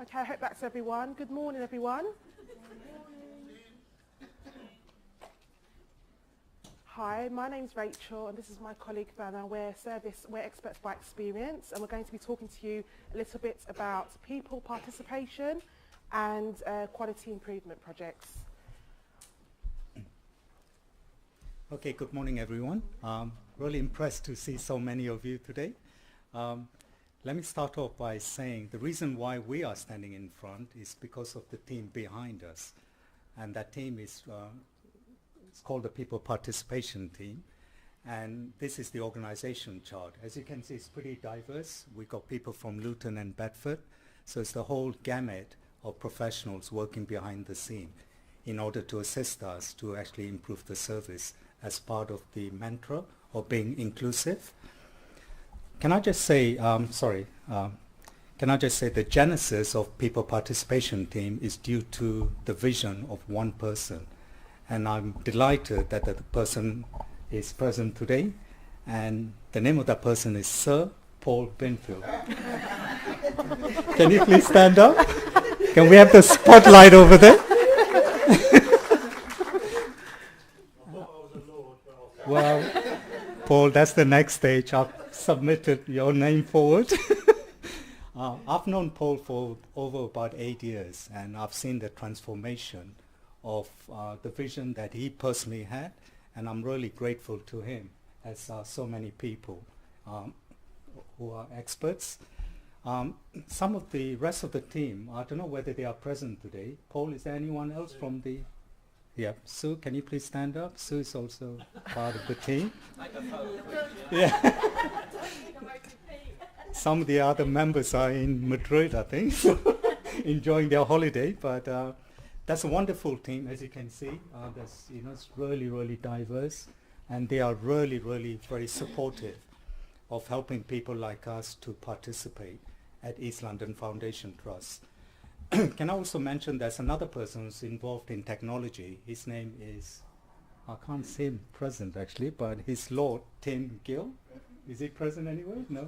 Okay, I hope that's everyone. Good morning, everyone. Hi, my name's Rachel, and this is my colleague Vanna. We're experts by experience, and we're going to be talking to you a little bit about people participation and quality improvement projects. Okay, good morning, everyone. Really impressed to see so many of you today. Let me start off by saying the reason why we are standing in front is because of the team behind us. And that team is it's called the People Participation Team. And this is the organization chart. As you can see, it's pretty diverse. We've got people from Luton and Bedford. So it's the whole gamut of professionals working behind the scene in order to assist us to actually improve the service as part of the mantra of being inclusive. Can I just say, the genesis of People Participation Team is due to the vision of one person. And I'm delighted that the person is present today. And the name of that person is Sir Paul Binfield. Can you please stand up? Can we have the spotlight over there? Well, Paul, that's the next stage. I've submitted your name forward. I've known Paul for over about 8 years, and I've seen the transformation of the vision that he personally had, and I'm really grateful to him, as so many people who are experts. Some of the rest of the team, I don't know whether they are present today. Paul, is there anyone else from the... Yeah, Sue, can you please stand up? Sue is also part of the team. Yeah. Some of the other members are in Madrid, I think, enjoying their holiday. But that's a wonderful team, as you can see. It's really, really diverse, and they are really, really very supportive of helping people like us to participate at East London Foundation Trust. Can I also mention there's another person who's involved in technology. His name is, I can't see him present actually, but his Lord, Tim Gill. Is he present anywhere? No?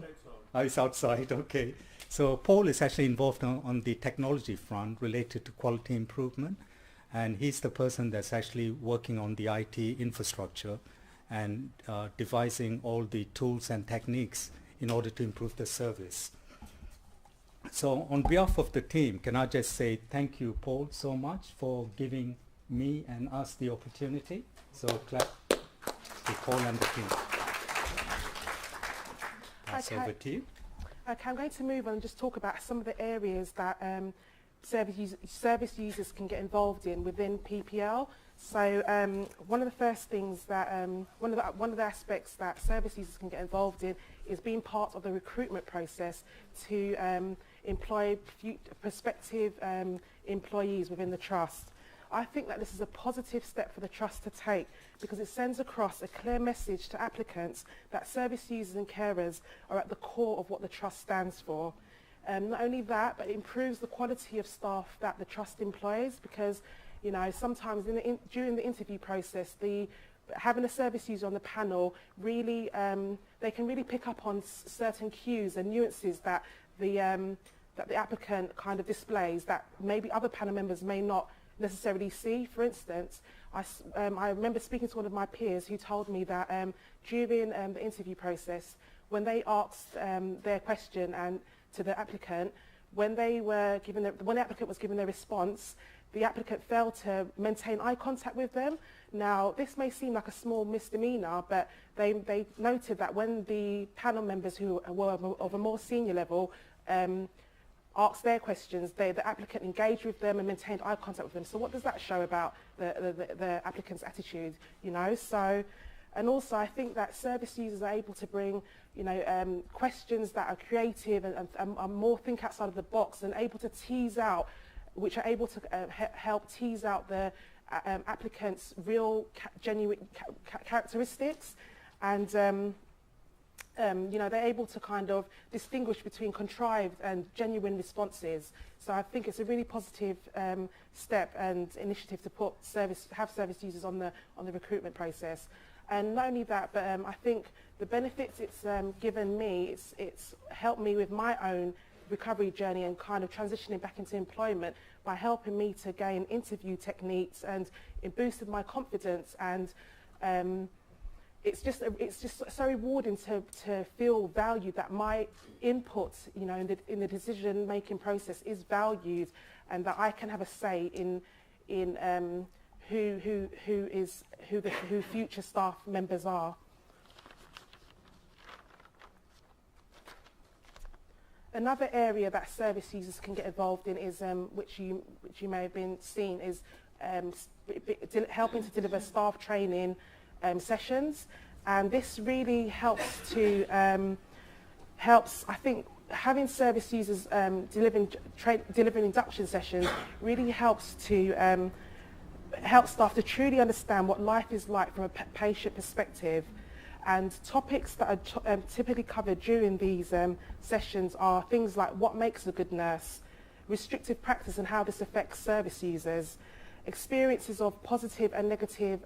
Oh, he's outside, okay. So Paul is actually involved on the technology front related to quality improvement. And he's the person that's actually working on the IT infrastructure and devising all the tools and techniques in order to improve the service. So on behalf of the team, can I just say thank you, Paul, so much for giving me and us the opportunity. So clap to Paul and the team. Pass over to you. Okay, I'm going to move on and just talk about some of the areas that service users can get involved in within PPL. So one of the first things that, one of the aspects that service users can get involved in is being part of the recruitment process to employ prospective employees within the trust. I think that this is a positive step for the trust to take because it sends across a clear message to applicants that service users and carers are at the core of what the trust stands for. Not only that, but it improves the quality of staff that the trust employs because, you know, sometimes during the interview process, having a service user on the panel really, they can really pick up on certain cues and nuances that the applicant kind of displays that maybe other panel members may not necessarily see. For instance, I remember speaking to one of my peers who told me that during the interview process, when they asked their question and to the applicant, when the applicant was given their response, the applicant failed to maintain eye contact with them. Now, this may seem like a small misdemeanor, but they noted that when the panel members who were of a more senior level asked their questions, the applicant engaged with them and maintained eye contact with them. So what does that show about the applicant's attitude, you know? So, and also I think that service users are able to bring, you know, questions that are creative and more think outside of the box and able to tease out, which are able to help tease out the applicant's real, genuine characteristics. And you know, they're able to kind of distinguish between contrived and genuine responses. So I think it's a really positive step and initiative to have service users on the recruitment process. And not only that, but I think the benefits it's given me, it's helped me with my own recovery journey and kind of transitioning back into employment by helping me to gain interview techniques, and it boosted my confidence. And it's just so rewarding to feel valued, that my input, you know, in the decision making process is valued, and that I can have a say in who future staff members are. Another area that service users can get involved in is, which you may have been seeing, is helping to deliver staff training sessions, and this really helps to I think having service users delivering induction sessions really helps to help staff to truly understand what life is like from a patient perspective. And topics that are typically covered during these sessions are things like what makes a good nurse, restrictive practice and how this affects service users, experiences of positive and negative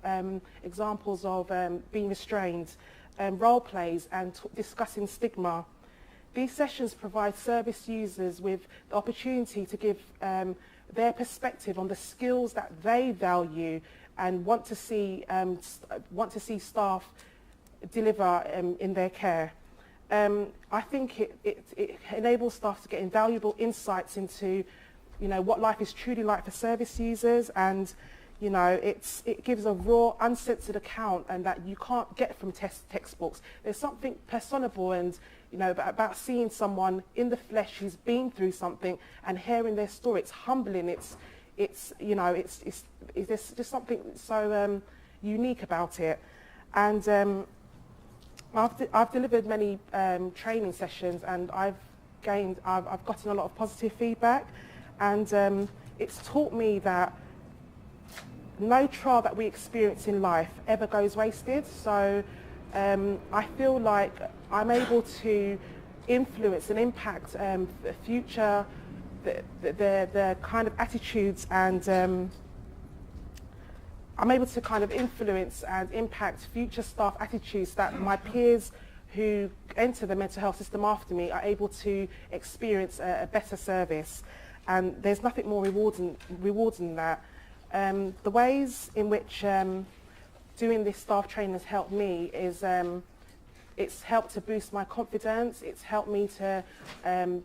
examples of being restrained, role plays, and discussing stigma. These sessions provide service users with the opportunity to give their perspective on the skills that they value and want to see staff deliver in their care. I think it enables staff to get invaluable insights into, you know, what life is truly like for service users, and, you know, it gives a raw, uncensored account, and that you can't get from textbooks. There's something personable and, you know, about seeing someone in the flesh who's been through something and hearing their story. It's humbling. It's you know, there's just something so unique about it. And I've delivered many training sessions, and I've gotten a lot of positive feedback, and it's taught me that no trial that we experience in life ever goes wasted. So I feel like I'm able to influence and impact the future, the kind of attitudes, and I'm able to kind of influence and impact future staff attitudes, that my peers who enter the mental health system after me are able to experience a better service. And there's nothing more rewarding than that. The ways in which doing this staff training has helped me is it's helped to boost my confidence. It's helped me to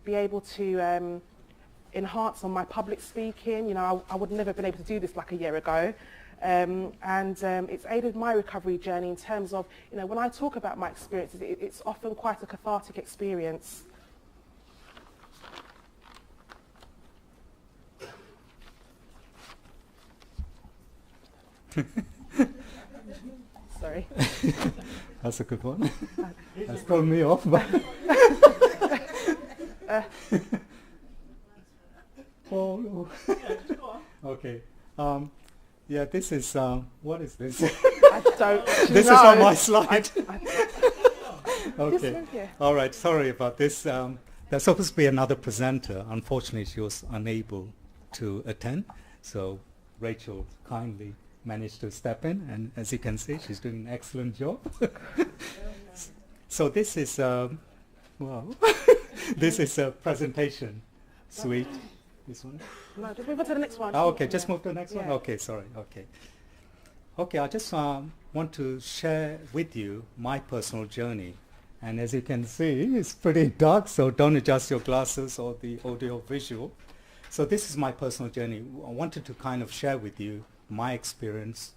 be able to enhance on my public speaking. You know, I would never have been able to do this like a year ago. And it's aided my recovery journey in terms of, you know, when I talk about my experiences, it's often quite a cathartic experience. Sorry. That's a good one. That's thrown me off. But oh, okay. Yeah, this is, what is this? I don't This know. is on my slide. Okay. Yeah. All right, sorry about this. There's supposed to be another presenter. Unfortunately, she was unable to attend. So Rachel kindly managed to step in, and as you can see, she's doing an excellent job. So this is, wow, this is a presentation suite. This one? No, just move on to the next one. Oh, okay, just move to the next one? Yeah. Okay, sorry, okay. Okay, I just want to share with you my personal journey. And as you can see, it's pretty dark, so don't adjust your glasses or the audio visual. So this is my personal journey. I wanted to kind of share with you my experience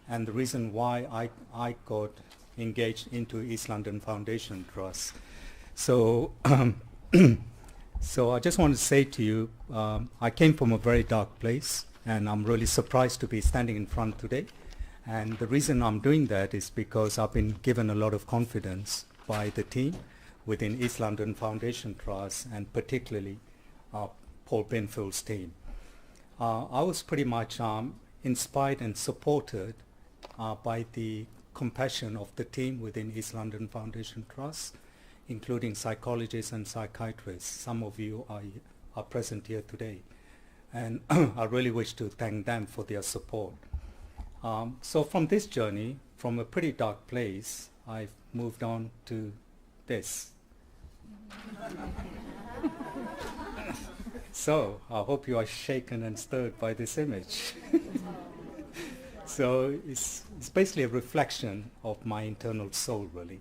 and the reason why I got engaged into East London Foundation Trust. So so I just want to say to you, I came from a very dark place, and I'm really surprised to be standing in front today. And the reason I'm doing that is because I've been given a lot of confidence by the team within East London Foundation Trust, and particularly Paul Binfield's team. I was pretty much inspired and supported by the compassion of the team within East London Foundation Trust, including psychologists and psychiatrists. Some of you are present here today, and I really wish to thank them for their support. So from this journey, from a pretty dark place, I've moved on to this. So I hope you are shaken and stirred by this image. So it's basically a reflection of my internal soul, really.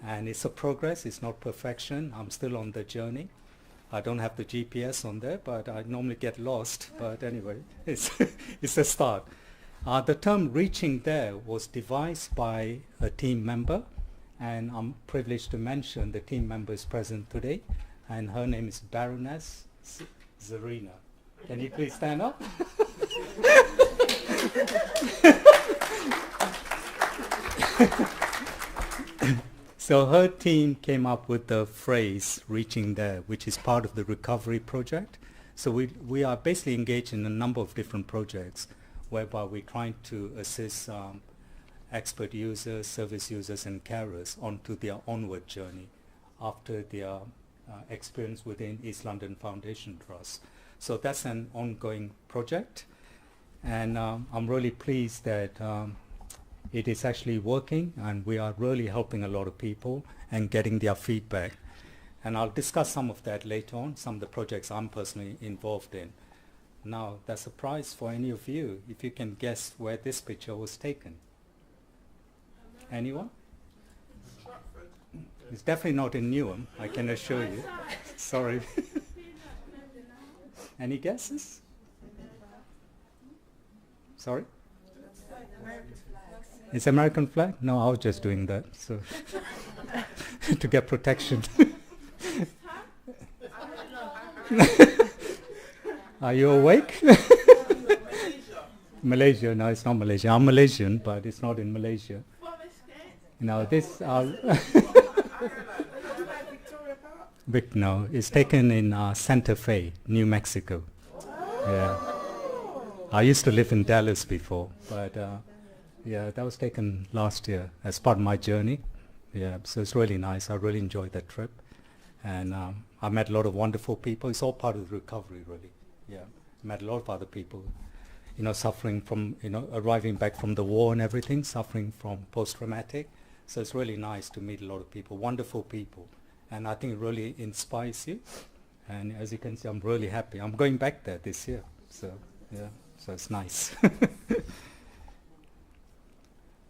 And it's a progress, it's not perfection. I'm still on the journey. I don't have the GPS on there, but I normally get lost. But anyway, it's a start. The term reaching there was devised by a team member, and I'm privileged to mention the team member is present today, and her name is Baroness Zarina. Can you please stand up? So her team came up with the phrase reaching there, which is part of the recovery project. So we are basically engaged in a number of different projects whereby we're trying to assist expert users, service users and carers onto their onward journey after their experience within East London Foundation Trust. So that's an ongoing project, and I'm really pleased that it is actually working, and we are really helping a lot of people and getting their feedback. And I'll discuss some of that later on, some of the projects I'm personally involved in. Now, that's a prize for any of you, if you can guess where this picture was taken. Anyone? It's definitely not in Newham, I can assure you. Sorry. Any guesses? Sorry? It's American flag? No, I was just doing that, so to get protection. Are you awake? Malaysia? No, it's not Malaysia. I'm Malaysian, but it's not in Malaysia. No, this. No, it's taken in Santa Fe, New Mexico. Yeah. I used to live in Dallas before, but yeah, that was taken last year as part of my journey. Yeah, so it's really nice. I really enjoyed that trip, and I met a lot of wonderful people. It's all part of the recovery, really. Yeah, met a lot of other people, suffering from, arriving back from the war and everything, suffering from post-traumatic. So it's really nice to meet a lot of people, wonderful people, and I think it really inspires you. And as you can see, I'm really happy. I'm going back there this year, so yeah, so it's nice.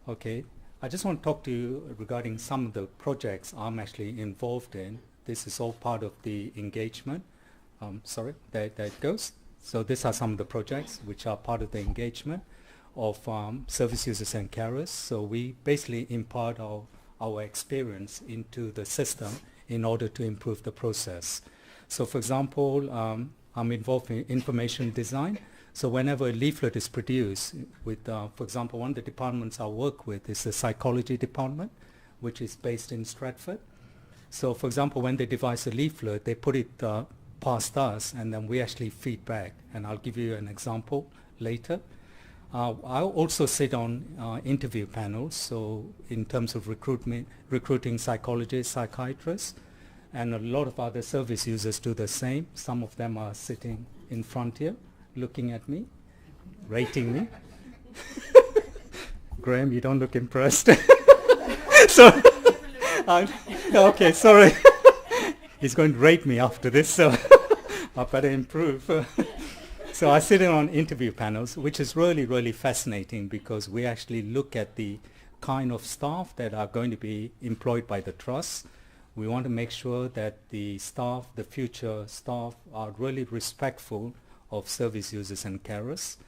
Okay, I just want to talk to you regarding some of the projects I'm actually involved in. This is all part of the engagement. Sorry, there it goes. So these are some of the projects which are part of the engagement of service users and carers. So we basically impart our experience into the system in order to improve the process. So for example, I'm involved in information design. So whenever a leaflet is produced with, for example, one of the departments I work with is the psychology department, which is based in Stratford. So for example, when they devise a leaflet, they put it past us, and then we actually feedback. And I'll give you an example later. I also sit on interview panels, so in terms of recruiting psychologists, psychiatrists, and a lot of other service users do the same. Some of them are sitting in front here, looking at me, rating me. Graham, you don't look impressed. So, okay, sorry. He's going to rate me after this, so I better improve. So I sit in on interview panels, which is really, really fascinating because we actually look at the kind of staff that are going to be employed by the trust. We want to make sure that the staff, the future staff, are really respectful of service users and carers.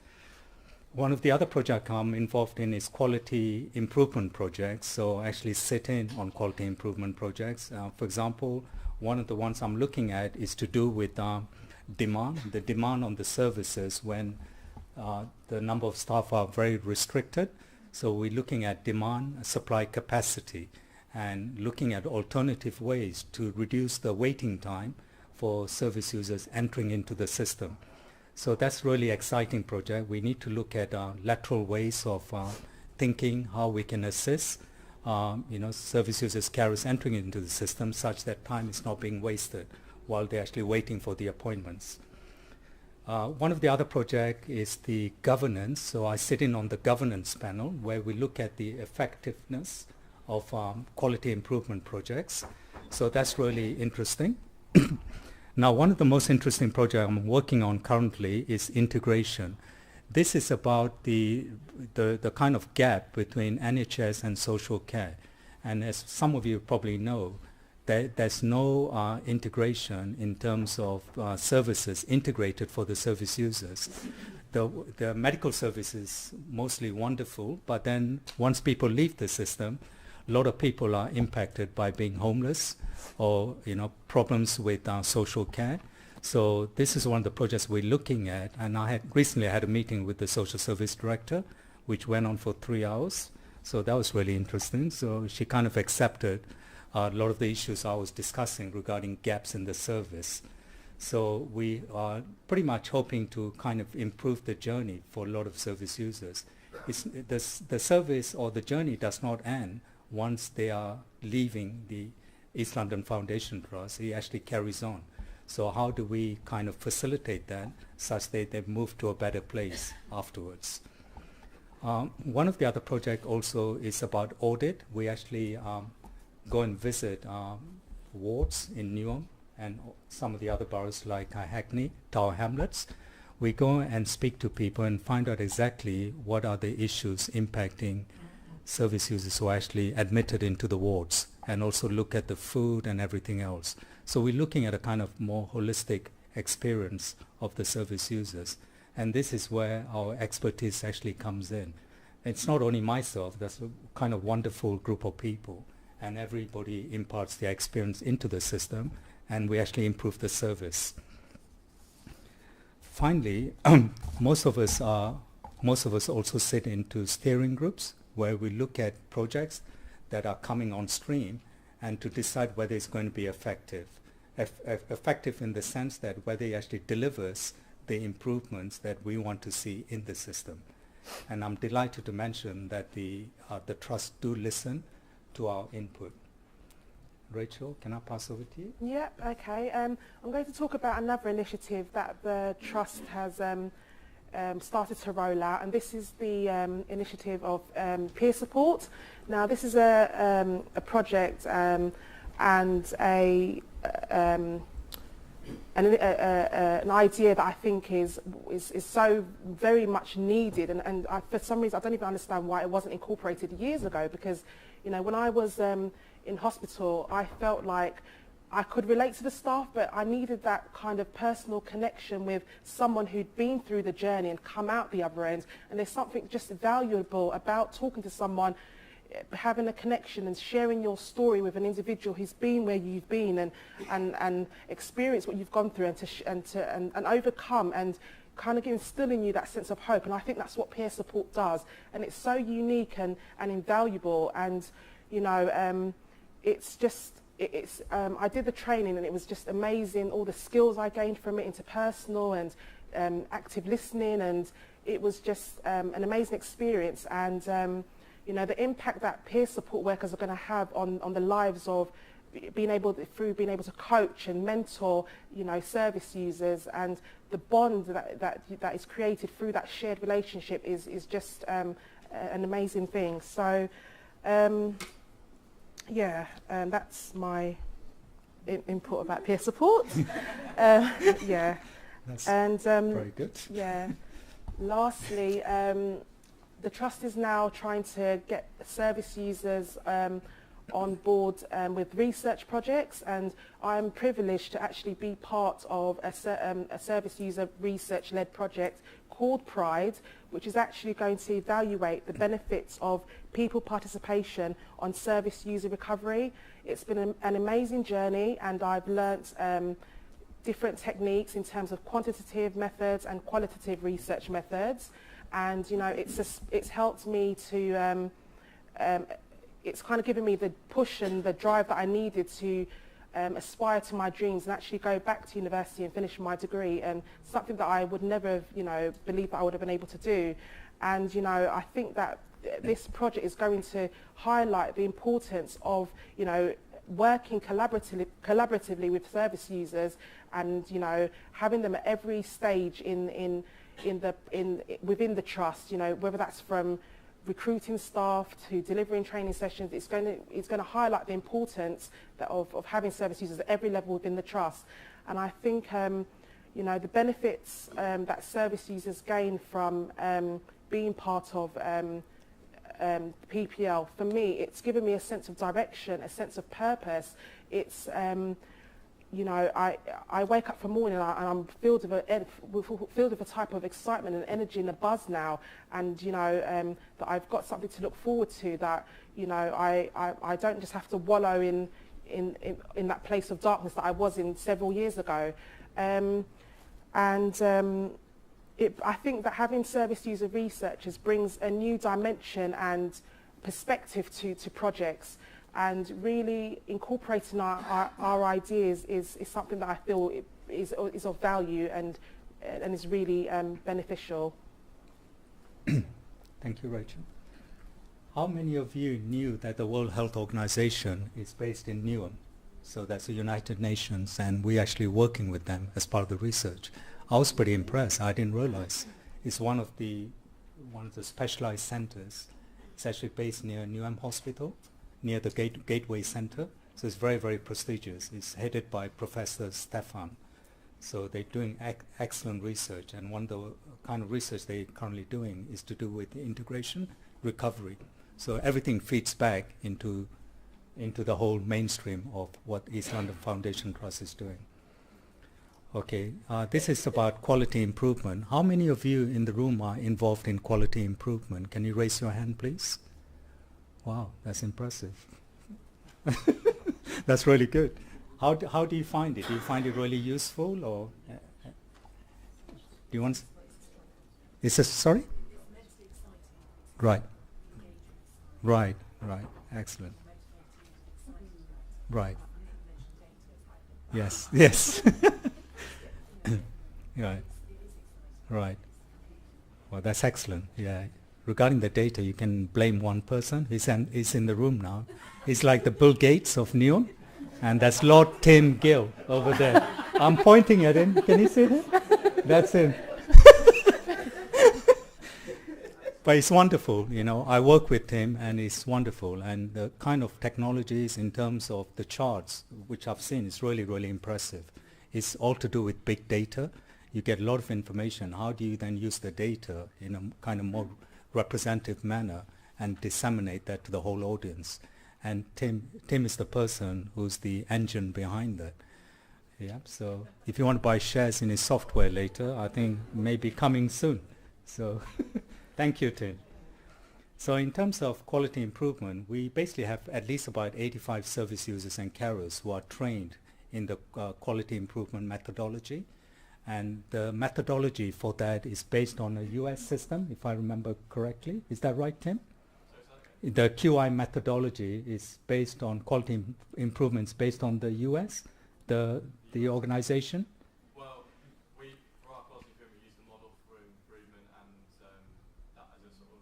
One of the other projects I'm involved in is quality improvement projects. So I actually sit in on quality improvement projects. For example, one of the ones I'm looking at is to do with the demand on the services when the number of staff are very restricted. So we're looking at demand, supply capacity, and looking at alternative ways to reduce the waiting time for service users entering into the system. So that's really exciting project. We need to look at lateral ways of thinking how we can assist service users, carers entering into the system such that time is not being wasted while they're actually waiting for the appointments. One of the other projects is the governance. So I sit in on the governance panel where we look at the effectiveness of quality improvement projects. So that's really interesting. Now, one of the most interesting projects I'm working on currently is integration. This is about the kind of gap between NHS and social care. And as some of you probably know, there's no integration in terms of services integrated for the service users. The medical service is mostly wonderful, but then once people leave the system, a lot of people are impacted by being homeless or problems with social care. So this is one of the projects we're looking at, and I had recently had a meeting with the social service director, which went on for 3 hours. So that was really interesting. So she kind of accepted a lot of the issues I was discussing regarding gaps in the service. So we are pretty much hoping to kind of improve the journey for a lot of service users. The service or the journey does not end once they are leaving the East London Foundation Trust. It actually carries on. So how do we kind of facilitate that such that they move to a better place afterwards? One of the other projects also is about audit. We actually go and visit wards in Newham and some of the other boroughs like Hackney, Tower Hamlets. We go and speak to people and find out exactly what are the issues impacting service users who are actually admitted into the wards, and also look at the food and everything else. So we're looking at a kind of more holistic experience of the service users. And this is where our expertise actually comes in. It's not only myself, that's a kind of wonderful group of people, and everybody imparts their experience into the system, and we actually improve the service. Finally, most of us also sit into steering groups where we look at projects that are coming on stream and to decide whether it's going to be effective. Effective in the sense that whether it actually delivers the improvements that we want to see in the system. And I'm delighted to mention that the Trust do listen to our input. Rachel, can I pass over to you? Yeah, okay. I'm going to talk about another initiative that the Trust has started to roll out, and this is the initiative of peer support. Now, this is a project and an idea that I think is so very much needed, and for some reason I don't even understand why it wasn't incorporated years ago, because when I was in hospital, I felt like I could relate to the staff, but I needed that kind of personal connection with someone who'd been through the journey and come out the other end. And there's something just valuable about talking to someone, having a connection and sharing your story with an individual who's been where you've been and experienced what you've gone through and overcome, and kind of instilling you that sense of hope. And I think that's what peer support does, and it's so unique and invaluable. And it's just I did the training, and it was just amazing, all the skills I gained from it, interpersonal and active listening, and it was just an amazing experience. And the impact that peer support workers are going to have on the lives of being able to coach and mentor service users, and the bond that is created through that shared relationship is just an amazing thing. So that's my input about peer support. Yeah. That's and very good. Yeah. Lastly, the Trust is now trying to get service users on board with research projects, and I'm privileged to actually be part of a service user research-led project called Pride, which is actually going to evaluate the benefits of people participation on service user recovery. It's been an amazing journey, and I've learnt different techniques in terms of quantitative methods and qualitative research methods, and it's helped me to it's kind of given me the push and the drive that I needed to aspire to my dreams and actually go back to university and finish my degree, and something that I would never have, believed that I would have been able to do. And I think that this project is going to highlight the importance of working collaboratively with service users, and having them at every stage within the Trust, whether that's from recruiting staff to delivering training sessions. It's going to highlight the importance of having service users at every level within the Trust. And I think, you know, the benefits that service users gain from being part of PPL, for me, it's given me a sense of direction, a sense of purpose. It's, you know, I wake up for morning and I'm filled with a type of excitement and energy and a buzz now, and you know, that I've got something to look forward to, that, you know, I don't just have to wallow in that place of darkness that I was in several years ago. I think that having service user researchers brings a new dimension and perspective to projects, and really incorporating our ideas is something that I feel is of value and is really beneficial. Thank you, Rachel. How many of you knew that the World Health Organization is based in Newham? So that's the United Nations, and we're actually working with them as part of the research. I was pretty impressed. I didn't realize it's one of the specialized centers. It's actually based near Newham Hospital, near the Gateway Center. So it's very, very prestigious. It's headed by Professor Stefan. So they're doing excellent research, and one of the kind of research they're currently doing is to do with integration, recovery. So everything feeds back into the whole mainstream of what East London Foundation Trust is doing. Okay, this is about quality improvement. How many of you in the room are involved in quality improvement? Can you raise your hand, please? Wow, that's impressive. That's really good. How do you find it? Do you find it really useful, or do you want? Is this sorry? Right. Right. Right. Excellent. Right. Yes. Yes. Right. Right. Well, that's excellent. Yeah. Regarding the data, you can blame one person. He's in the room now. He's like the Bill Gates of Neon, and that's Lord Tim Gill over there. I'm pointing at him. Can you see him? That's him. But it's wonderful, you know. I work with him, and it's wonderful. And the kind of technologies in terms of the charts, which I've seen, is really, really impressive. It's all to do with big data. You get a lot of information. How do you then use the data in a kind of more representative manner and disseminate that to the whole audience? And Tim is the person who's the engine behind that. Yeah. So if you want to buy shares in his software later, I think maybe coming soon. So thank you, Tim. So in terms of quality improvement, we basically have at least about 85 service users and carers who are trained in the quality improvement methodology. And the methodology for that is based on a US system, if I remember correctly. Is that right, Tim? The QI methodology is based on quality improvements based on the US, the organization? Well, for our quality improvement, we use the model for improvement, and that as a sort of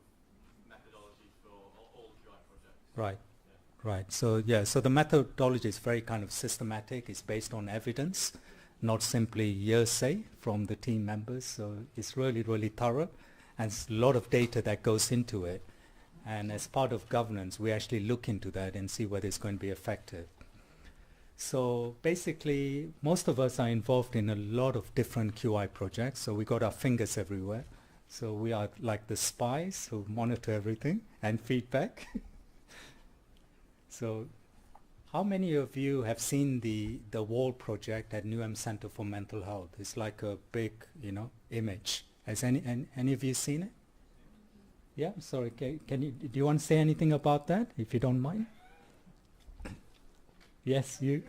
methodology for all QI projects. Right. Yeah. Right. So yeah, so the methodology is very kind of systematic. It's based on evidence, not simply hearsay from the team members. So it's really, really thorough, and it's a lot of data that goes into it. And as part of governance, we actually look into that and see whether it's going to be effective. So basically, most of us are involved in a lot of different QI projects. So we got our fingers everywhere. So we are like the spies who monitor everything and feedback. So how many of you have seen the Wall project at Newham Center for Mental Health? It's like a big, image. Has any of you seen it? Yeah, sorry, do you want to say anything about that, if you don't mind? Yes, you.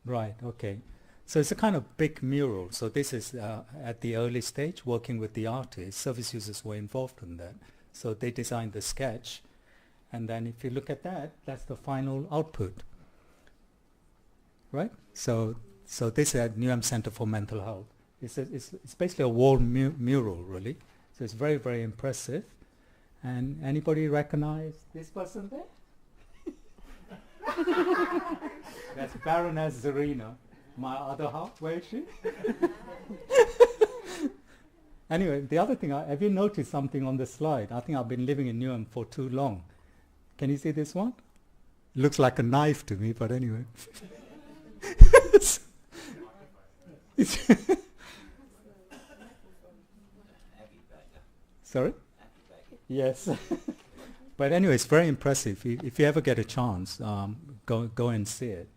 Right, okay. So it's a kind of big mural. So this is at the early stage, working with the artists. Service users were involved in that. So they designed the sketch. And then if you look at that, that's the final output. Right? So this is at Newham Center for Mental Health. It's basically a wall mural, really. So it's very, very impressive. And anybody recognize this person there? That's Baroness Zarina, my other half. Where is she? Anyway, the other thing, have you noticed something on the slide? I think I've been living in Newham for too long. Can you see this one? Looks like a knife to me, but anyway. Sorry? Yes. But anyway, it's very impressive. If you ever get a chance, go and see it.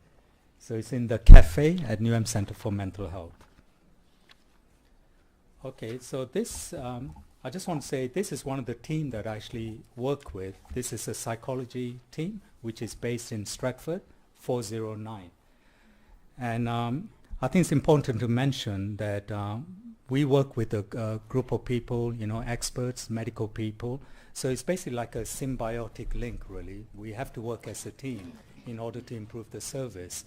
So it's in the cafe at Newham Center for Mental Health. Okay, so this, I just want to say this is one of the team that I actually work with. This is a psychology team, which is based in Stratford, 409. And I think it's important to mention that we work with a group of people, experts, medical people. So it's basically like a symbiotic link, really. We have to work as a team in order to improve the service.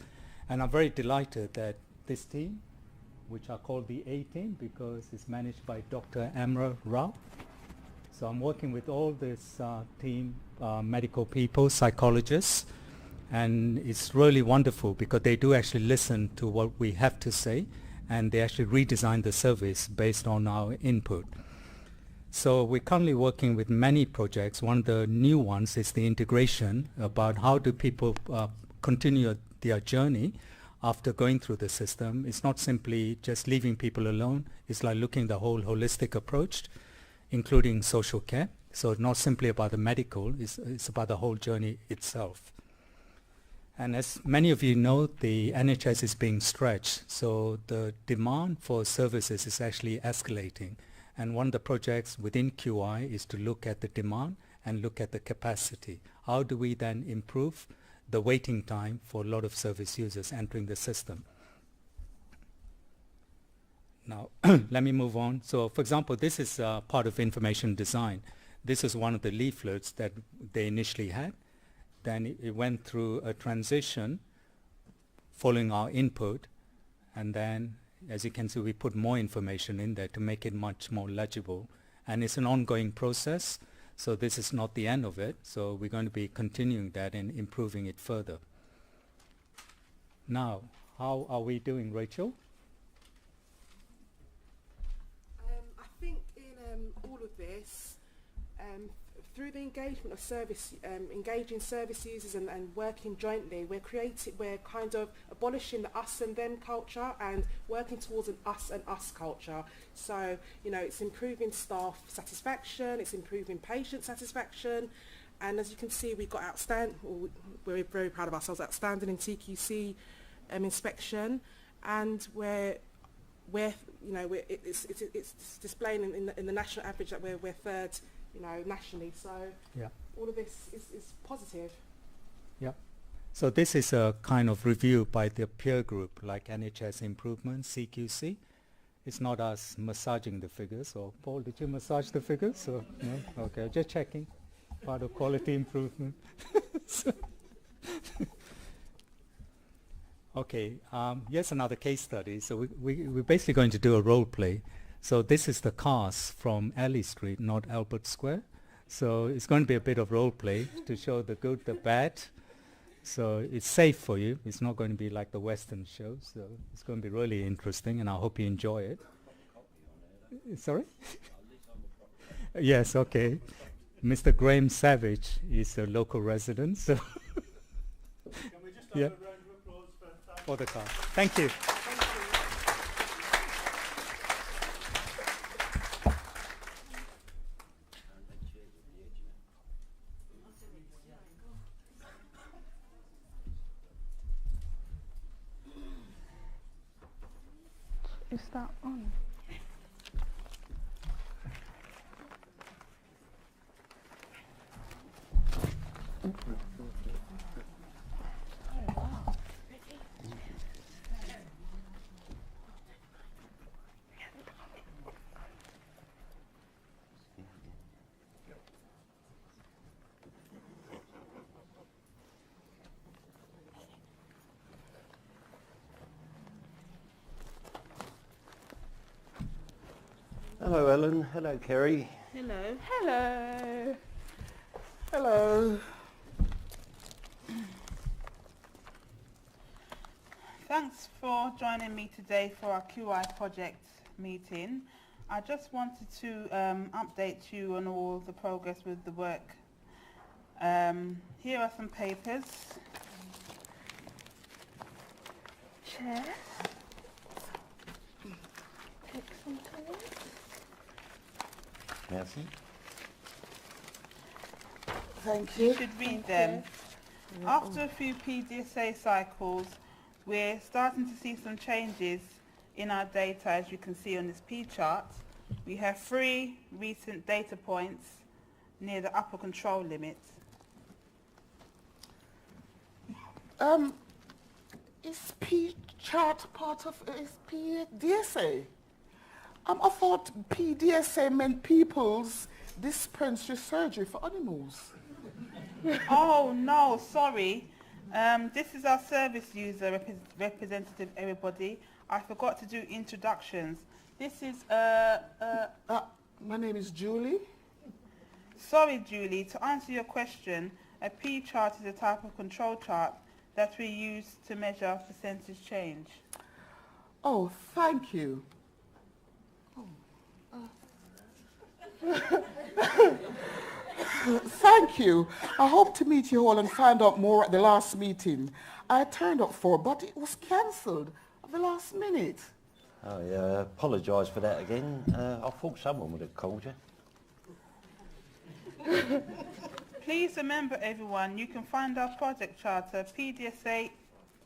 And I'm very delighted that this team, which are called the A team because it's managed by Dr. Mural. So I'm working with all this team, medical people, psychologists, and it's really wonderful because they do actually listen to what we have to say, and they actually redesign the service based on our input. So we're currently working with many projects. One of the new ones is the integration about how do people continue their journey after going through the system. It's not simply just leaving people alone. It's like looking at the whole holistic approach, including social care. So not simply about the medical, it's about the whole journey itself. And as many of you know, the NHS is being stretched. So the demand for services is actually escalating. And one of the projects within QI is to look at the demand and look at the capacity. How do we then improve the waiting time for a lot of service users entering the system? Now, let me move on. So, for example, this is part of information design. This is one of the leaflets that they initially had. Then it went through a transition following our input. And then, as you can see, we put more information in there to make it much more legible. And it's an ongoing process. So this is not the end of it. So we're going to be continuing that and improving it further. Now, how are we doing, Rachel? I think in all of this, through the engagement of engaging service users and working jointly, we're kind of abolishing the us and them culture and working towards an us and us culture. So, it's improving staff satisfaction, it's improving patient satisfaction, and as you can see, we've got we're very proud of ourselves, outstanding in TQC inspection, and it's displaying in the national average that we're third, nationally. So yeah, all of this is positive. Yeah. So this is a kind of review by the peer group like NHS Improvement, CQC. It's not us massaging the figures. Or Paul, did you massage the figures? Or no? Okay, just checking. Part of quality improvement. Okay, here's another case study. So we're basically going to do a role play. So this is the cast from Alley Street, not Albert Square. So it's going to be a bit of role play to show the good, the bad. So it's safe for you. It's not going to be like the Western shows. So it's going to be really interesting, and I hope you enjoy it. Sorry? Yes, okay. Mr. Graham Savage is a local resident. So Can we just have a round of applause for the cast? Thank you. Is that on? Hello, Ellen. Hello, Kerry. Hello. Hello. Hello. Thanks for joining me today for our QI project meeting. I just wanted to update you on all the progress with the work Here are some papers. Chair. Take some time. Merci. Thank You you. should read them. After a few PDSA cycles, we're starting to see some changes in our data, as you can see on this P chart. We have 3 recent data points near the upper control limit. Is P chart part of is PDSA? I thought PDSA meant people's dispensary surgery for animals. Oh no, sorry. This is our service user representative, everybody. I forgot to do introductions. This is My name is Julie. Sorry, Julie. To answer your question, a P chart is a type of control chart that we use to measure percentage change. Oh, thank you. Thank you. I hope to meet you all and find out more at the last meeting I turned up for, but it was cancelled at the last minute. Oh yeah, apologise for that again. I thought someone would have called you. Please remember, everyone, you can find our project charter, PDSA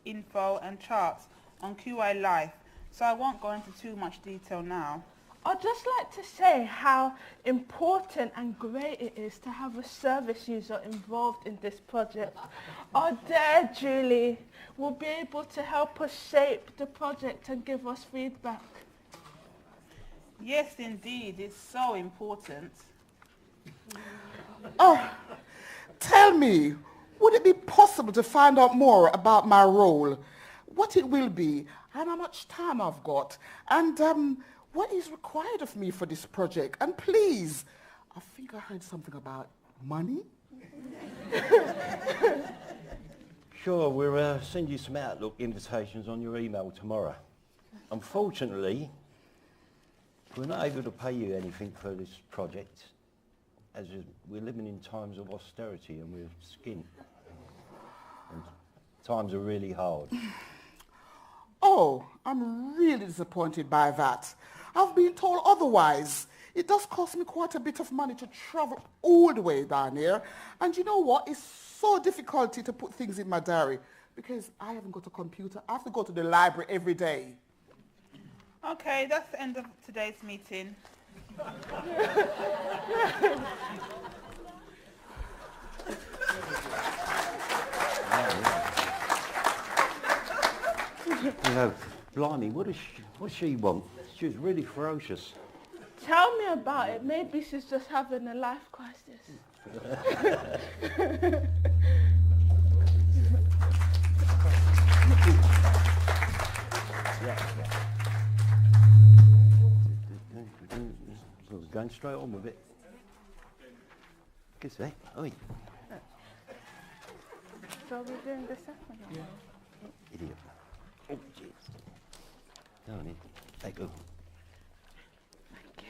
info and charts on QI Live, so I won't go into too much detail now. I'd just like to say how important and great it is to have a service user involved in this project. Our dear Julie will be able to help us shape the project and give us feedback. Yes, indeed, it's so important. Oh, tell me, would it be possible to find out more about my role, what it will be, and how much time I've got, and what is required of me for this project? And please, I think I heard something about money. Sure, we'll send you some Outlook invitations on your email tomorrow. Unfortunately, we're not able to pay you anything for this project, as we're living in times of austerity and we're skint. And times are really hard. Oh, I'm really disappointed by that. I've been told otherwise. It does cost me quite a bit of money to travel all the way down here. And you know what? It's so difficult to put things in my diary because I haven't got a computer. I have to go to the library every day. Okay, that's the end of today's meeting. You know, blimey, what does she want? She was really ferocious. Tell me about it. Maybe she's just having a life crisis. Going straight on with it. Good say. Oi. So we're doing the second one? Idiot. Oh, jeez. Down here. Hey, go. Thank you.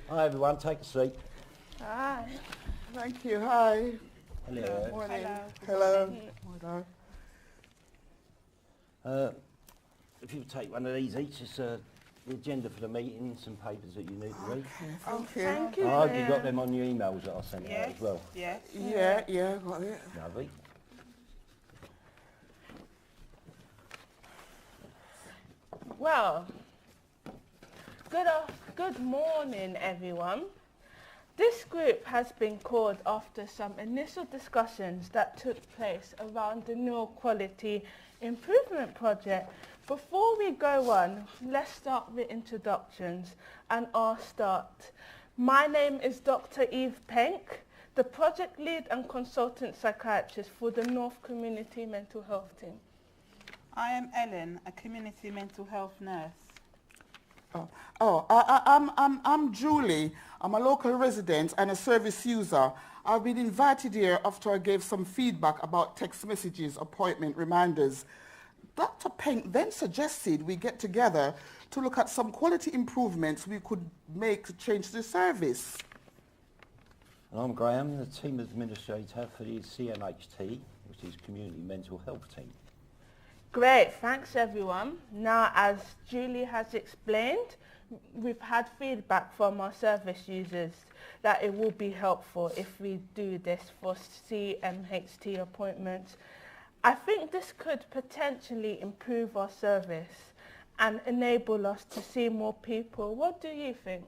Hi everyone, take a seat. Hi. Thank you. Hi. Hello. Morning. Hello. Hello. If you take one of these each, it's the agenda for the meeting, some papers that you need to read. Okay, thank you. Thank you. I hope you got them on your emails that I sent out Yes, as well. yes. Yeah, got it. Lovely. Well, good morning, everyone. This group has been called after some initial discussions that took place around the Mural Quality Improvement Project. Before we go on, let's start with introductions, and I'll start. My name is Dr. Eve Penk, the project lead and consultant psychiatrist for the North Community Mental Health Team. I am Ellen, a community mental health nurse. Oh, Oh, I'm Julie. I'm a local resident and a service user. I've been invited here after I gave some feedback about text messages, appointment reminders. Dr. Peng then suggested we get together to look at some quality improvements we could make to change the service. And I'm Graham, the team administrator for the CMHT, which is Community Mental Health Team. Great, thanks everyone. Now, as Julie has explained, we've had feedback from our service users that it will be helpful if we do this for CMHT appointments. I think this could potentially improve our service and enable us to see more people. What do you think?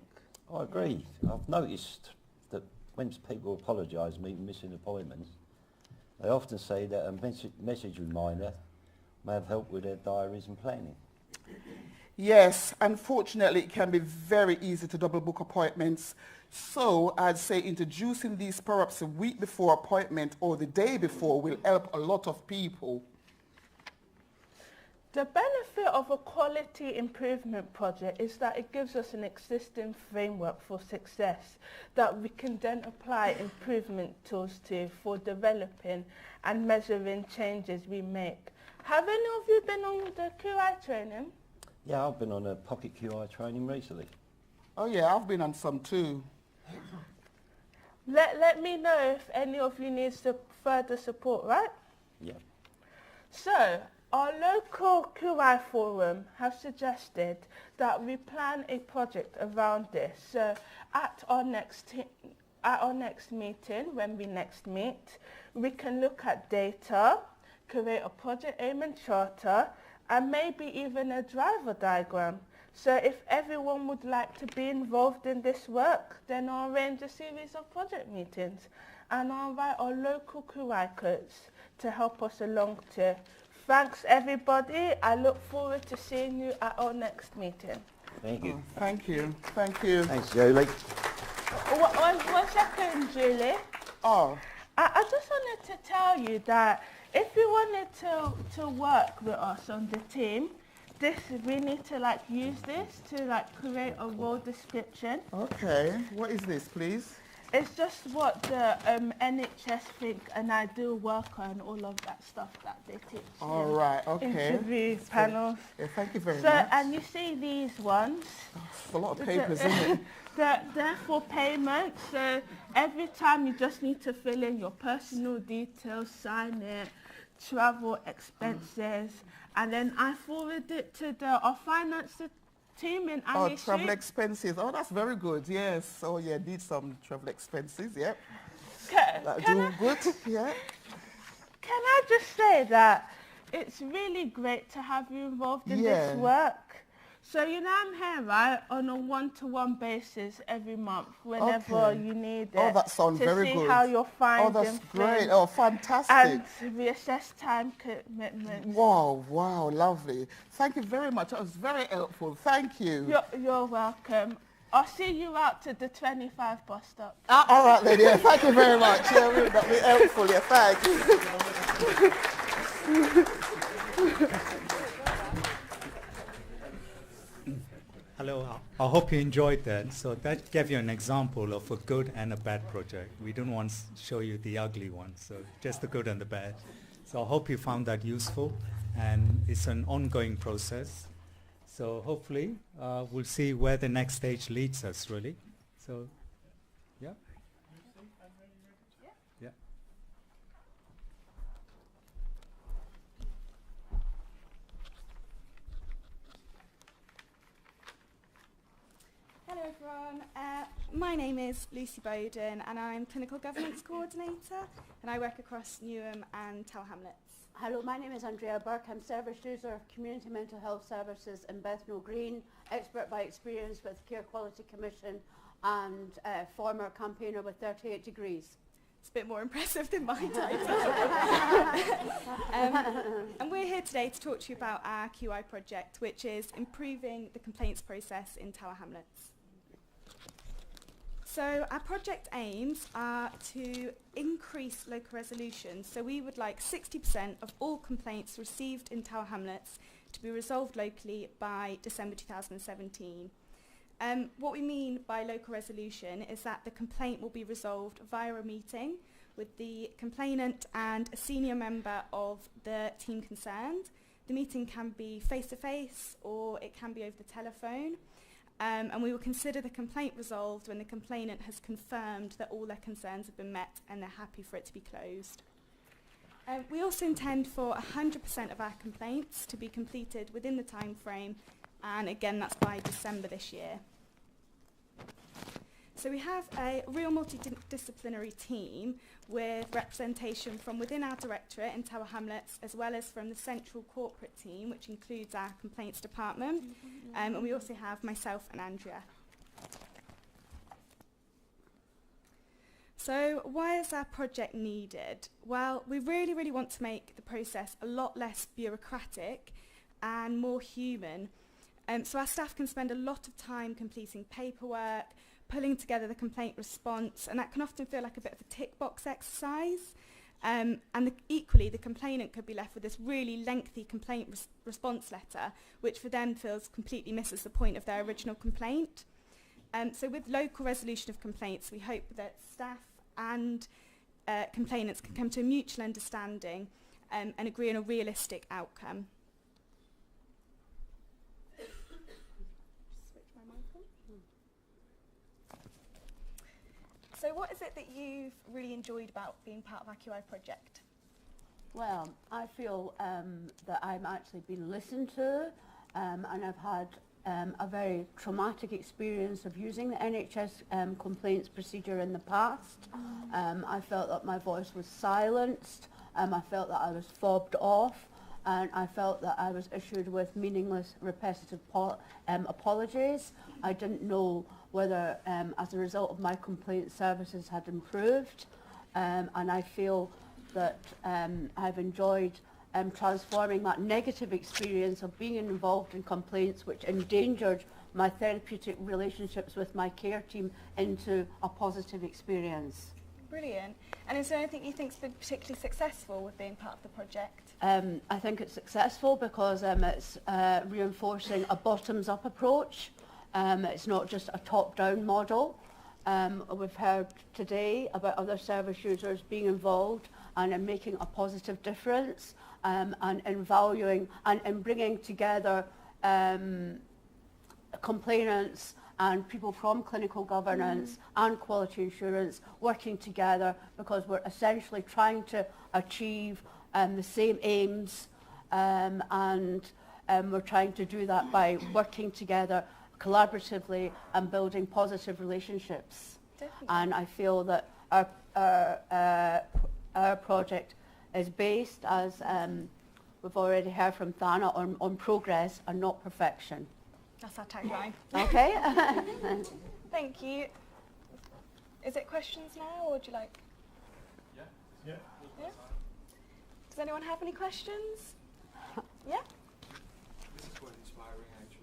I agree. I've noticed that when people apologise for missing appointments, they often say that a message reminder may have helped with their diaries and planning. Yes, unfortunately it can be very easy to double book appointments. So I'd say introducing these perhaps a week before appointment or the day before will help a lot of people. The benefit of a quality improvement project is that it gives us an existing framework for success that we can then apply improvement tools to for developing and measuring changes we make. Have any of you been on the QI training? Yeah, I've been on a pocket QI training recently. Oh yeah, I've been on some too. Let me know if any of you need further support, right? Yeah. So, our local QI forum have suggested that we plan a project around this. So, at our next meeting, when we next meet, we can look at data, create a project aim and charter, and maybe even a driver diagram. So if everyone would like to be involved in this work, then I'll arrange a series of project meetings and I'll invite our local QI-coach to help us along too. Thanks everybody. I look forward to seeing you at our next meeting. Thank you. Thank you. Thank you. Thanks, Julie. One second, Julie. Oh. I just wanted to tell you that if you wanted to work with us on the team, we need to use this to create a role description. Okay. What is this, please? It's just what the NHS think, and I do work on all of that stuff that they teach. All right. Okay. Interview panels. Yeah, thank you very So, much. and you see these ones. Oh, it's a lot of papers, isn't it? They're for payment. So every time you just need to fill in your personal details, sign it, travel expenses, and then I forward it to our finance team in Ali Oh, travel Street. expenses. Oh, that's very good. Yes. Oh, yeah, need some travel expenses. Yep. That'll Can do I- good. Yeah. Can I just say that it's really great to have you involved in this work. So, you know, I'm here, right, on a one-to-one basis every month, whenever Okay. you need it. Oh, that sounds very To good. see how you're finding Oh, that's great. things. Oh, fantastic. And we assess time commitments. Wow, wow, lovely. Thank you very much. That was very helpful. Thank you. You're welcome. I'll see you out to the 25 bus stop. All right, then. Yeah, thank you very much. Yeah, that'll be helpful. Yeah, thanks. Hello, I hope you enjoyed that. So that gave you an example of a good and a bad project. We don't want to show you the ugly one, so just the good and the bad. So I hope you found that useful, and it's an ongoing process. So hopefully we'll see where the next stage leads us, really. So, yeah. Yeah. Hello everyone, my name is Lucy Bowden and I'm Clinical Governance Coordinator and I work across Newham and Tower Hamlets. Hello, my name is Andrea Burke. I'm service user of Community Mental Health Services in Bethnal Green, expert by experience with Care Quality Commission and former campaigner with 38 degrees. It's a bit more impressive than my title. And we're here today to talk to you about our QI project, which is improving the complaints process in Tower Hamlets. So our project aims are to increase local resolution. So we would like 60% of all complaints received in Tower Hamlets to be resolved locally by December 2017. What we mean by local resolution is that the complaint will be resolved via a meeting with the complainant and a senior member of the team concerned. The meeting can be face-to-face or it can be over the telephone. And we will consider the complaint resolved when the complainant has confirmed that all their concerns have been met and they're happy for it to be closed. We also intend for 100% of our complaints to be completed within the time frame, and again that's by December this year. So we have a real multidisciplinary team with representation from within our directorate in Tower Hamlets, as well as from the central corporate team, which includes our complaints department. And we also have myself and Andrea. So why is our project needed? Well, we really want to make the process a lot less bureaucratic and more human. So our staff can spend a lot of time completing paperwork, pulling together the complaint response, and that can often feel like a bit of a tick box exercise. Equally, the complainant could be left with this really lengthy complaint response letter, which for them feels completely misses the point of their original complaint. So with local resolution of complaints, we hope that staff and complainants can come to a mutual understanding and agree on a realistic outcome. So what is it that you've really enjoyed about being part of our QI project? Well, I feel that I'm actually been listened to, and I've had a very traumatic experience of using the NHS complaints procedure in the past. I felt that my voice was silenced, I felt that I was fobbed off, and I felt that I was issued with meaningless, repetitive apologies. I didn't know whether, as a result of my complaint, services had improved, and I feel that I've enjoyed transforming that negative experience of being involved in complaints which endangered my therapeutic relationships with my care team into a positive experience. Brilliant. And is there anything you think's been particularly successful with being part of the project? I think it's successful because it's reinforcing a bottoms-up approach. It's not just a top-down model. We've heard today about other service users being involved and in making a positive difference, and in valuing and in bringing together complainants and people from clinical governance and quality assurance working together, because we're essentially trying to achieve the same aims, and we're trying to do that by working together collaboratively and building positive relationships. Definitely. And I feel that our project is based, as we've already heard from Thana, on progress and not perfection. That's our tagline. Okay. Thank you. Is it questions now, or would you like? Yeah. Yeah. Yeah? Does anyone have any questions? Yeah? This is quite inspiring, actually.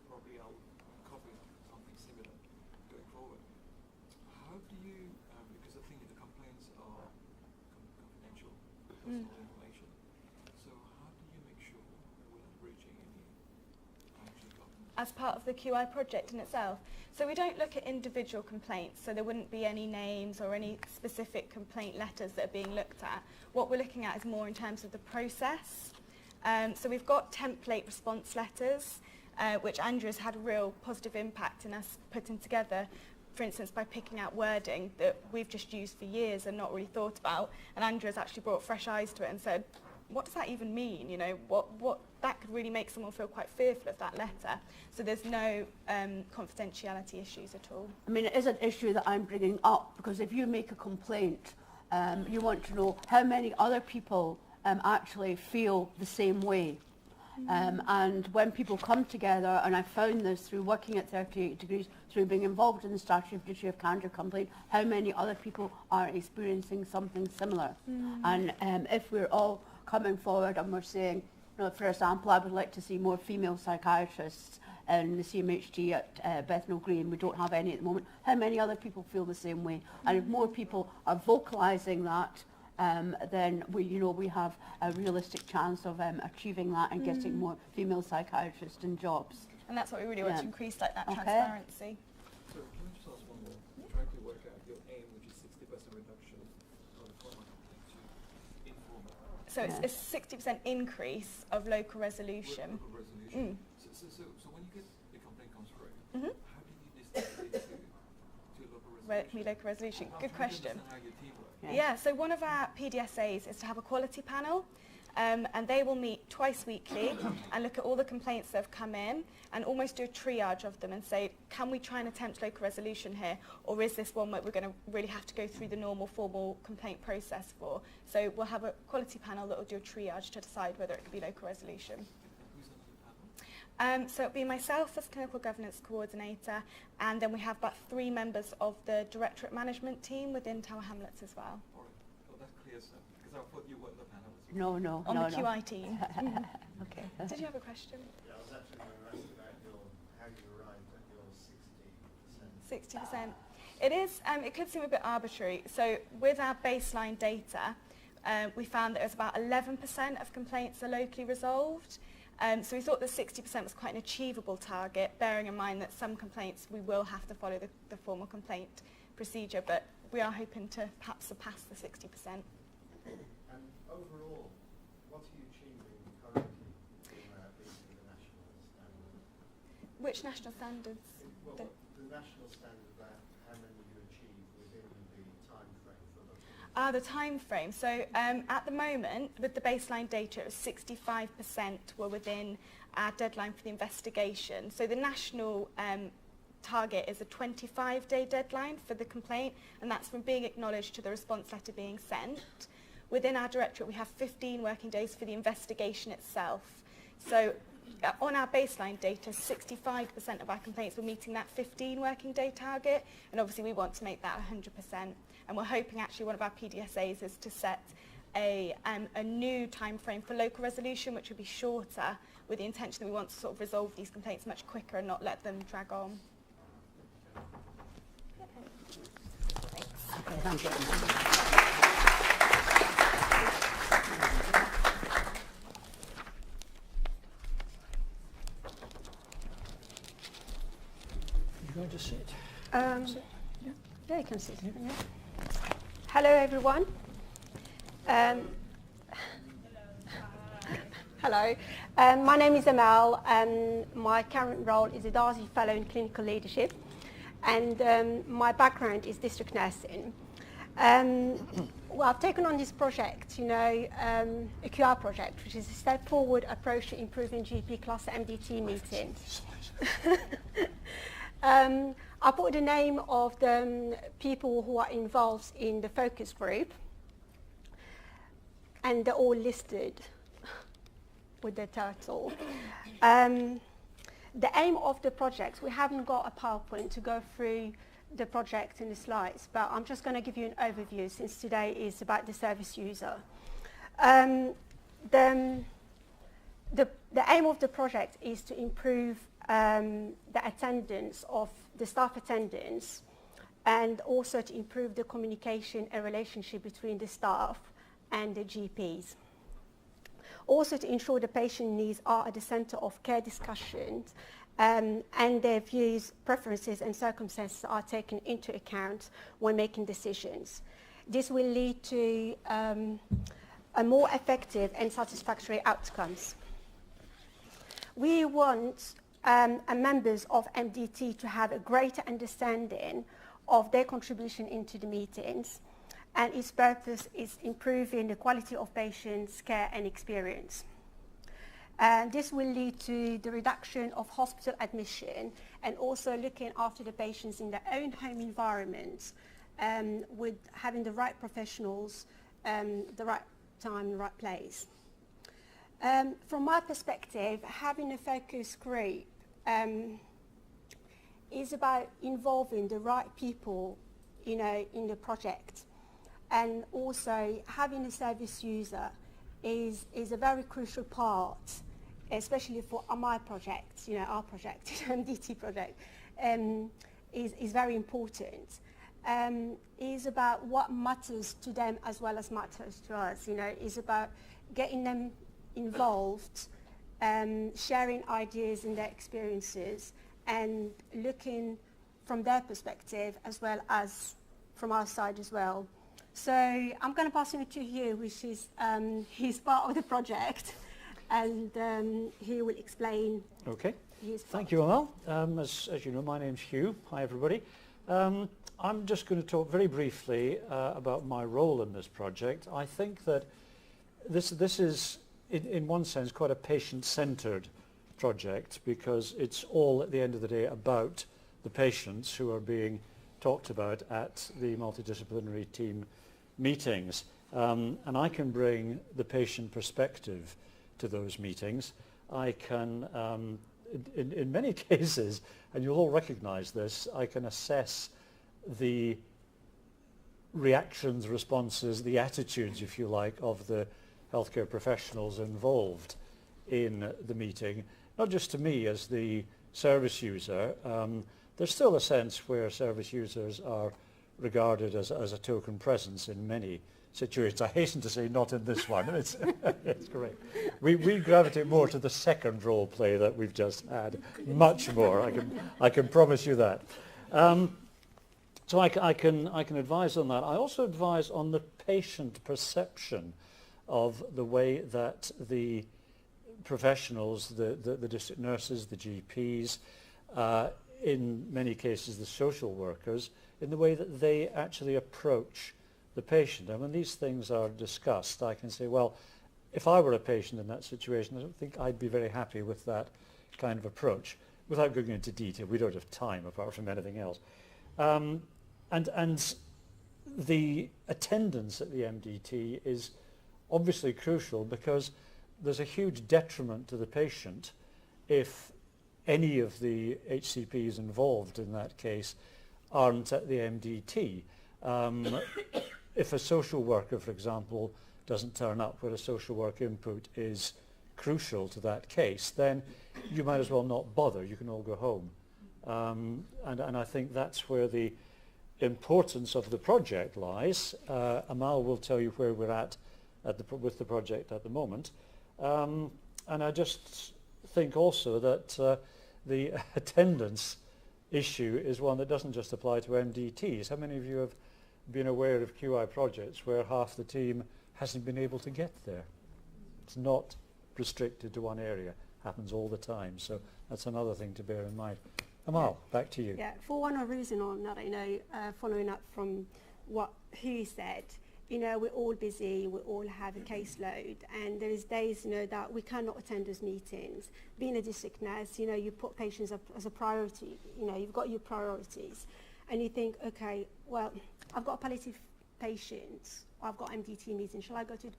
Probably I'll copy something similar going forward. How do you, because I think the complaints are confidential, personal information, so how do you make sure we're not breaching any actual government? As part of the QI project in itself. So we don't look at individual complaints, so there wouldn't be any names or any specific complaint letters that are being looked at. What we're looking at is more in terms of the process. So we've got template response letters, which Andrew's had a real positive impact in us putting together, for instance, by picking out wording that we've just used for years and not really thought about. And Andrew's actually brought fresh eyes to it and said, what does that even mean? You know, what that could really make someone feel quite fearful of that letter. So there's no confidentiality issues at all. I mean, it is an issue that I'm bringing up, because if you make a complaint, you want to know how many other people actually feel the same way. And when people come together, and I found this through working at 38 Degrees, through being involved in the Statutory of Duty of Candor complaint, how many other people are experiencing something similar. And if we're all coming forward and we're saying, you know, for example, I would like to see more female psychiatrists in the CMHT at Bethnal Green. We don't have any at the moment. How many other people feel the same way? And if more people are vocalising that, then we have a realistic chance of achieving that and getting more female psychiatrists in jobs. And that's what we really want to increase, like that Okay. transparency. So can I just ask one more? I'm trying to work out your aim, which is 60% reduction of the formal complaint to informal. So it's a 60% increase of local resolution. Local resolution. So when you get the complaint comes through, Mhm. how do you distribute it to local resolution? Local resolution. How Good can you question. understand how your team works? Yeah, so one of our PDSAs is to have a quality panel, and they will meet twice weekly and look at all the complaints that have come in and almost do a triage of them and say, can we try and attempt local resolution here, or is this one that we're going to really have to go through the normal formal complaint process for? So we'll have a quality panel that will do a triage to decide whether it could be local resolution. Who's on the panel? So it'll be myself as Clinical Governance Coordinator, and then we have about 3 members of the Directorate Management team within Tower Hamlets as well. All right. Well, that's clear, sir. Because I thought you were on the panel. No. On the QI team. Okay. Did you have a question? Yeah, I was actually going to ask about how you arrived at your 60%. 60%. It is, it could seem a bit arbitrary. So with our baseline data, we found that it was about 11% of complaints are locally resolved. So we thought that 60% was quite an achievable target, bearing in mind that some complaints we will have to follow the formal complaint procedure, but we are hoping to perhaps surpass the 60%. And overall, what are you achieving currently in the national standard? Which national standards? Well, the national standard about how many you achieve within the time frame for the... The time frame. So at the moment, with the baseline data, it was 65% were within our deadline for the investigation. So the national target is a 25-day deadline for the complaint, and that's from being acknowledged to the response letter being sent. Within our directorate, we have 15 working days for the investigation itself. So on our baseline data, 65% of our complaints were meeting that 15 working day target, and obviously we want to make that 100%. And we're hoping actually one of our PDSAs is to set a new time frame for local resolution, which would be shorter, with the intention that we want to sort of resolve these complaints much quicker and not let them drag on. Okay, thank you. You're going to sit. Yeah, you can sit. Yeah. Hello, everyone. Hello. My name is Amal, and my current role is a Darcy Fellow in Clinical Leadership, and my background is district nursing. Well, I've taken on this project, a QR project, which is a step forward approach to improving GP cluster MDT meetings. I put the name of the people who are involved in the focus group, and they're all listed with their title. The aim of the project, we haven't got a PowerPoint to go through the project and the slides, but I'm just going to give you an overview since today is about the service user. The aim of the project is to improve the attendance of the staff attendance, and also to improve the communication and relationship between the staff and the GPs. Also to ensure the patient needs are at the center of care discussions, and their views, preferences and circumstances are taken into account when making decisions. This will lead to a more effective and satisfactory outcomes. We want members of MDT to have a greater understanding of their contribution into the meetings, and its purpose is improving the quality of patients' care and experience. This will lead to the reduction of hospital admission and also looking after the patients in their own home environments, with having the right professionals, the right time, the right place. From my perspective, having a focus group is about involving the right people, in the project, and also having a service user is a very crucial part, especially for my project, our project, MDT project, is very important. Is about what matters to them as well as matters to us. Is about getting them involved sharing ideas and their experiences and looking from their perspective as well as from our side as well. So I'm going to pass it to Hugh, which is he's part of the project, and he will explain. Okay. His Thank you, Amal. As you know, my name's Hugh. Hi, everybody. I'm just going to talk very briefly about my role in this project. I think that this is, in one sense, quite a patient-centred project, because it's all, at the end of the day, about the patients who are being talked about at the multidisciplinary team meetings. And I can bring the patient perspective to those meetings. I can, in many cases, and you'll all recognise this, I can assess the reactions, responses, the attitudes, if you like, of the healthcare professionals involved in the meeting, not just to me as the service user. There's still a sense where service users are regarded as a token presence in many situations. I hasten to say not in this one. It's great. We gravitate more to the second role play that we've just had, much more. I can promise you that. So I can advise on that. I also advise on the patient perception of the way that the professionals, the district nurses, the GPs, in many cases the social workers, in the way that they actually approach the patient. And when these things are discussed, I can say, well, if I were a patient in that situation, I don't think I'd be very happy with that kind of approach. Without going into detail, we don't have time apart from anything else. And the attendance at the MDT is obviously crucial, because there's a huge detriment to the patient if any of the HCPs involved in that case aren't at the MDT. If a social worker, for example, doesn't turn up where a social work input is crucial to that case, then you might as well not bother. You can all go home. And I think that's where the importance of the project lies. Amal will tell you where we're at with the project at the moment. And I just think also that the attendance issue is one that doesn't just apply to MDTs. How many of you have been aware of QI projects where half the team hasn't been able to get there? It's not restricted to one area. Happens all the time. So that's another thing to bear in mind. Amal, back to you. Yeah, for one reason or another, following up from what he said, we're all busy, we all have a caseload, and there is days, that we cannot attend those meetings. Being a district nurse, you put patients up as a priority, you've got your priorities, and you think, okay, well, I've got a palliative patient, I've got MDT meeting, shall I go to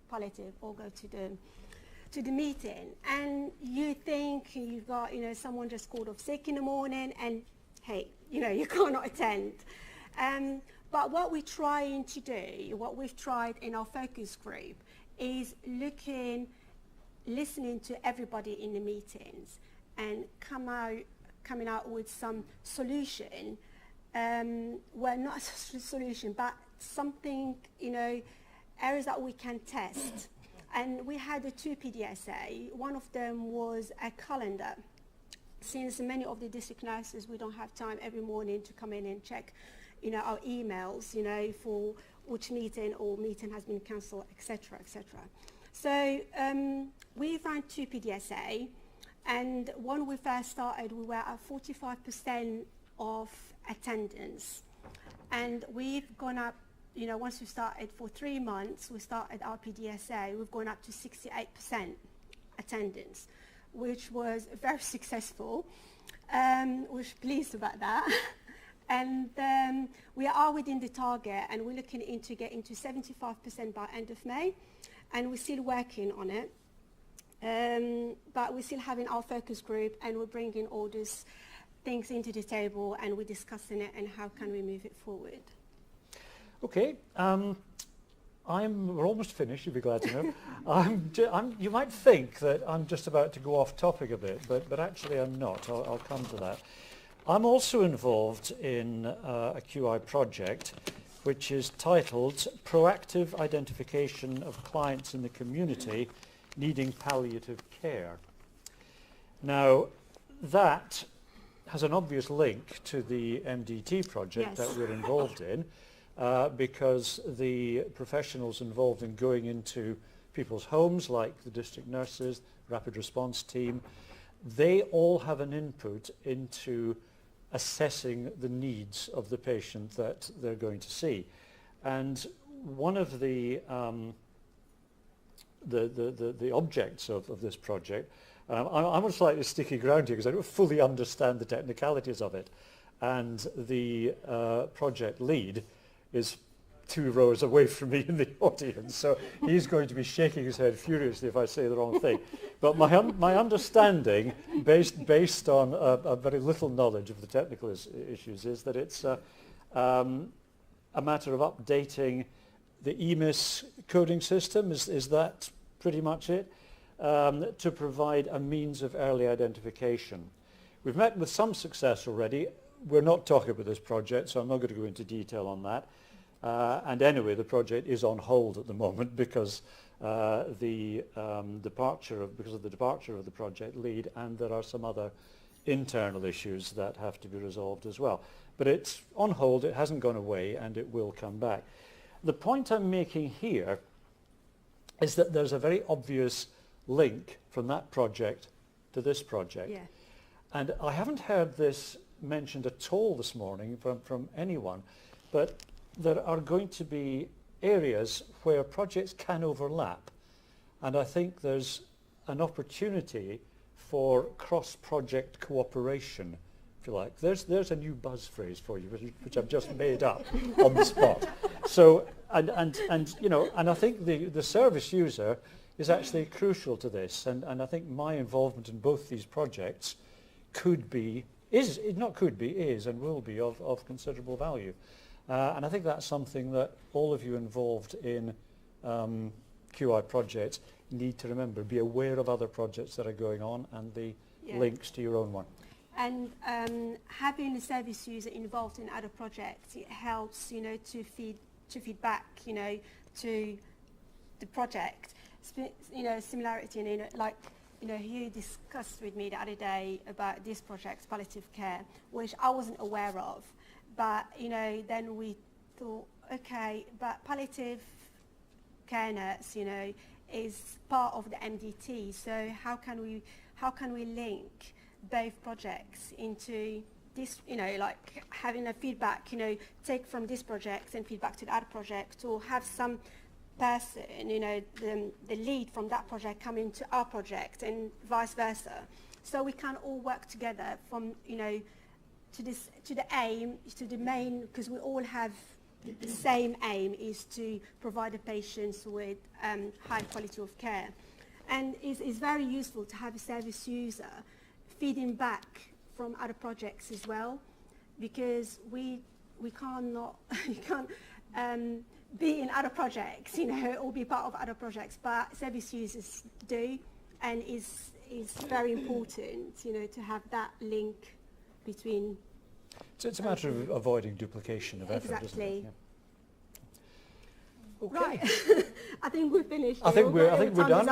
palliative or go to the meeting? And you think you've got, someone just called off sick in the morning, and hey, you cannot attend. But what we're trying to do, what we've tried in our focus group, is listening to everybody in the meetings and coming out with some solution. Well, not a solution, but something, areas that we can test. And we had the 2 PDSA. One of them was a calendar. Since many of the district nurses, we don't have time every morning to come in and check, our emails, for which meeting or meeting has been cancelled, etc., etc. So we ran 2 PDSA, and when we first started, we were at 45% of attendance, and we've gone up. Once we started for 3 months, we started our PDSA, we've gone up to 68% attendance, which was very successful. We're pleased about that. And we are within the target, and we're looking into getting to 75% by end of May, and we're still working on it. But we're still having our focus group, and we're bringing all these things into the table, and we're discussing it and how can we move it forward. Okay, we're almost finished, you'll be glad to know. You might think that I'm just about to go off topic a bit, but actually I'm not. I'll come to that. I'm also involved in a QI project which is titled Proactive Identification of Clients in the Community Needing Palliative Care. Now, that has an obvious link to the MDT project Yes. that we're involved in, because the professionals involved in going into people's homes, like the district nurses, rapid response team, they all have an input into assessing the needs of the patient that they're going to see. And one of the objects of this project, I'm on slightly sticky ground here because I don't fully understand the technicalities of it, and the project lead is 2 rows away from me in the audience, so he's going to be shaking his head furiously if I say the wrong thing. But my understanding, based on a very little knowledge of the technical issues, is that it's a matter of updating the EMIS coding system. Is that pretty much it? To provide a means of early identification. We've met with some success already. We're not talking about this project, so I'm not going to go into detail on that. And anyway, the project is on hold at the moment because of the departure of the project lead, and there are some other internal issues that have to be resolved as well. But it's on hold, it hasn't gone away, and it will come back. The point I'm making here is that there's a very obvious link from that project to this project. Yeah. And I haven't heard this mentioned at all this morning from anyone, but there are going to be areas where projects can overlap. And I think there's an opportunity for cross-project cooperation, if you like. There's a new buzz phrase for you, which I've just made up on the spot. So, and you know, and I think the service user is actually crucial to this, and I think my involvement in both these projects is and will be of considerable value. And I think that's something that all of you involved in QI projects need to remember. Be aware of other projects that are going on and the links to your own one. And having the service user involved in other projects, it helps, you know, to feed back, you know, to the project. You know, similarity, you know, like, you know, you discussed with me the other day about this project, palliative care, which I wasn't aware of. But, you know, then we thought, okay, but palliative care nurse, you know, is part of the MDT. So how can we link both projects into this, you know, like having a feedback, you know, take from this project and feedback to the other project, or have some person, you know, the lead from that project come into our project and vice versa. So we can all work together from, you know, to the main, because we all have the same aim, is to provide the patients with high quality of care. And it's very useful to have a service user feeding back from other projects as well, because we can't be in other projects, you know, or be part of other projects, but service users do, and it's very important, you know, to have that link between. So it's a matter of avoiding duplication of effort, isn't it? Yeah. Okay. Right. I think we're finished. I think we're done.